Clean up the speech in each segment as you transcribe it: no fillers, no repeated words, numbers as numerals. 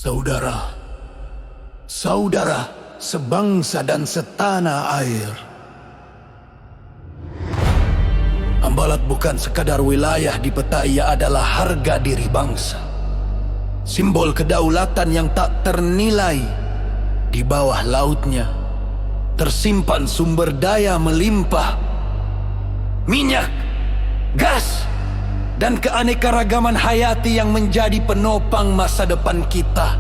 Saudara, saudara sebangsa dan setanah air. Ambalat bukan sekadar wilayah di peta, ia adalah harga diri bangsa. Simbol kedaulatan yang tak ternilai. Di bawah lautnya tersimpan sumber daya melimpah, minyak, gas, dan keanekaragaman hayati yang menjadi penopang masa depan kita.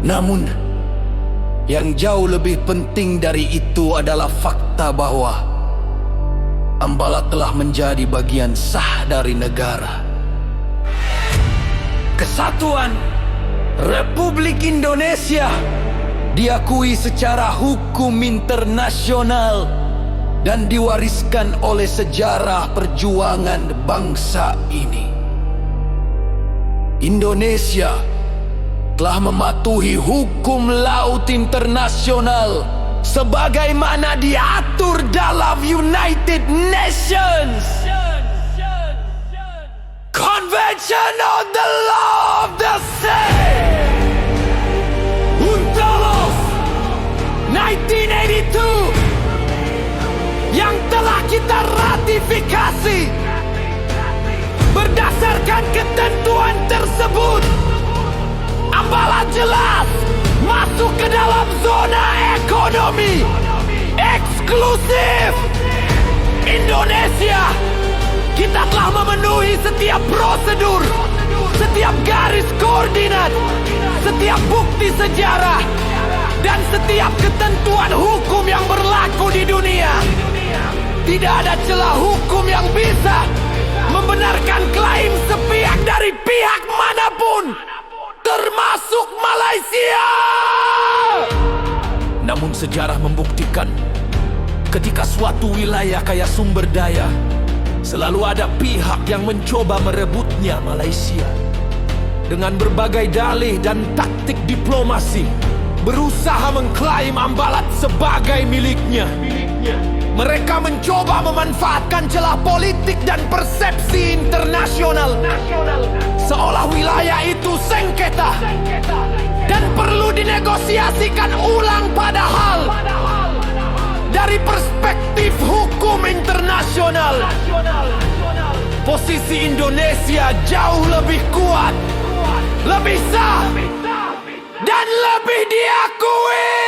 Namun, yang jauh lebih penting dari itu adalah fakta bahwa Ambalat telah menjadi bagian sah dari negara Kesatuan Republik Indonesia, diakui secara hukum internasional dan diwariskan oleh sejarah perjuangan bangsa ini. Indonesia telah mematuhi hukum laut internasional sebagaimana diatur dalam United Nations Convention on the Law of the Sea, UNCLOS 1982, yang telah kita ratifikasi. Berdasarkan ketentuan tersebut, Ambalat jelas masuk ke dalam zona ekonomi eksklusif Indonesia. Kita telah memenuhi setiap prosedur, setiap garis koordinat, setiap bukti sejarah, dan setiap ketentuan hukum yang berlaku di dunia. Tidak ada celah hukum yang bisa membenarkan klaim sepihak dari pihak manapun, termasuk Malaysia. Namun sejarah membuktikan, ketika suatu wilayah kaya sumber daya, selalu ada pihak yang mencoba merebutnya. Malaysia dengan berbagai dalih dan taktik diplomasi berusaha mengklaim Ambalat sebagai miliknya. Mereka mencoba memanfaatkan celah politik dan persepsi internasional, seolah wilayah itu sengketa dan perlu dinegosiasikan ulang. Padahal dari perspektif hukum internasional, posisi Indonesia jauh lebih kuat, lebih sah, dan lebih diakui.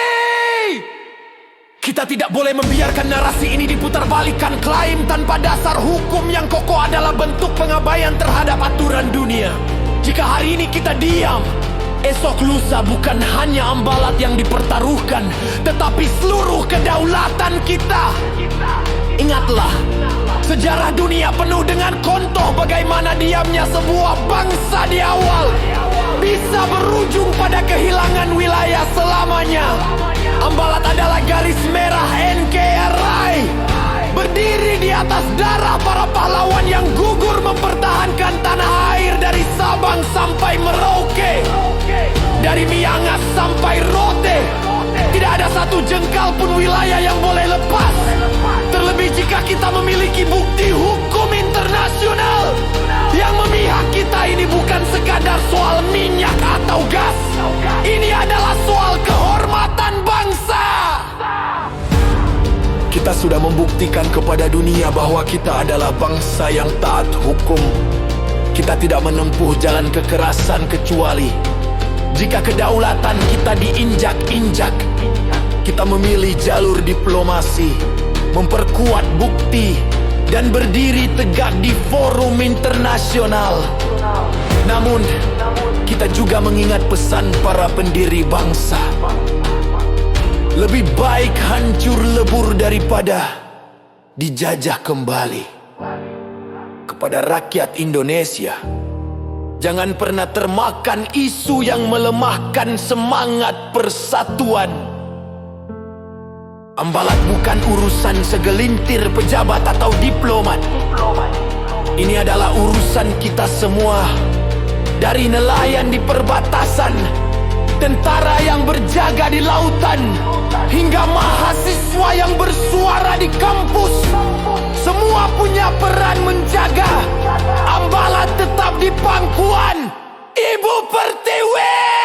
Kita tidak boleh membiarkan narasi ini diputarbalikkan. Klaim tanpa dasar hukum yang kokoh adalah bentuk pengabaian terhadap aturan dunia. Jika hari ini kita diam, esok lusa bukan hanya Ambalat yang dipertaruhkan, tetapi seluruh kedaulatan kita. Ingatlah, sejarah dunia penuh dengan contoh bagaimana diamnya sebuah bangsa di awal bisa berujung pada kehilangan wilayah selamanya. Ambalat adalah garis merah NKRI, berdiri di atas darah para pahlawan yang gugur mempertahankan tanah air dari Sabang sampai Merauke, dari Miangas sampai Rote. Tidak ada satu jengkal pun wilayah yang boleh lepas. Terlebih jika kita memiliki bukti hukum internasional yang memihak kita. Ini bukan sekadar soal minyak atau gas, ini adalah soal kehormatan bangsa. Kita sudah membuktikan kepada dunia bahwa kita adalah bangsa yang taat hukum. Kita tidak menempuh jalan kekerasan kecuali jika kedaulatan kita diinjak-injak. Kita memilih jalur diplomasi, memperkuat bukti, dan berdiri tegak di forum internasional. Namun, kita juga mengingat pesan para pendiri bangsa. Lebih baik hancur lebur daripada dijajah kembali. Kepada rakyat Indonesia, jangan pernah termakan isu yang melemahkan semangat persatuan. Ambalat bukan urusan segelintir pejabat atau diplomat. Ini adalah urusan kita semua. Dari nelayan di perbatasan, tentara yang berjaga di lautan, hingga mahasiswa yang bersuara di kampus. Semua punya peran menjaga Ambalat tetap di pangkuan Ibu Pertiwi.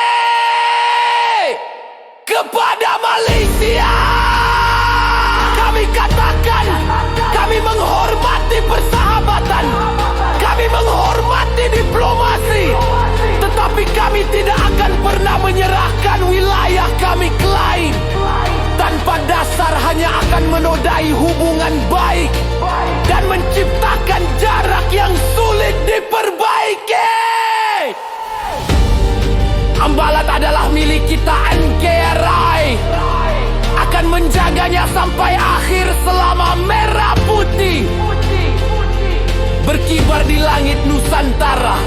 hubungan baik dan menciptakan jarak yang sulit diperbaiki. Ambalat adalah milik kita, NKRI akan menjaganya sampai akhir selama merah putih berkibar di langit Nusantara.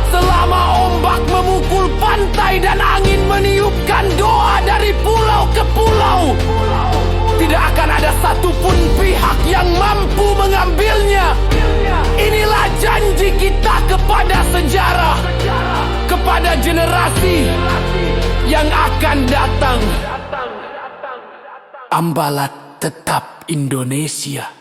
Selama ombak memukul pantai dan angin meniupkan doa dari pulau ke pulau, tidak akan ada satupun pihak yang mampu mengambilnya. Inilah janji kita kepada sejarah, kepada generasi yang akan datang. Ambalat tetap Indonesia.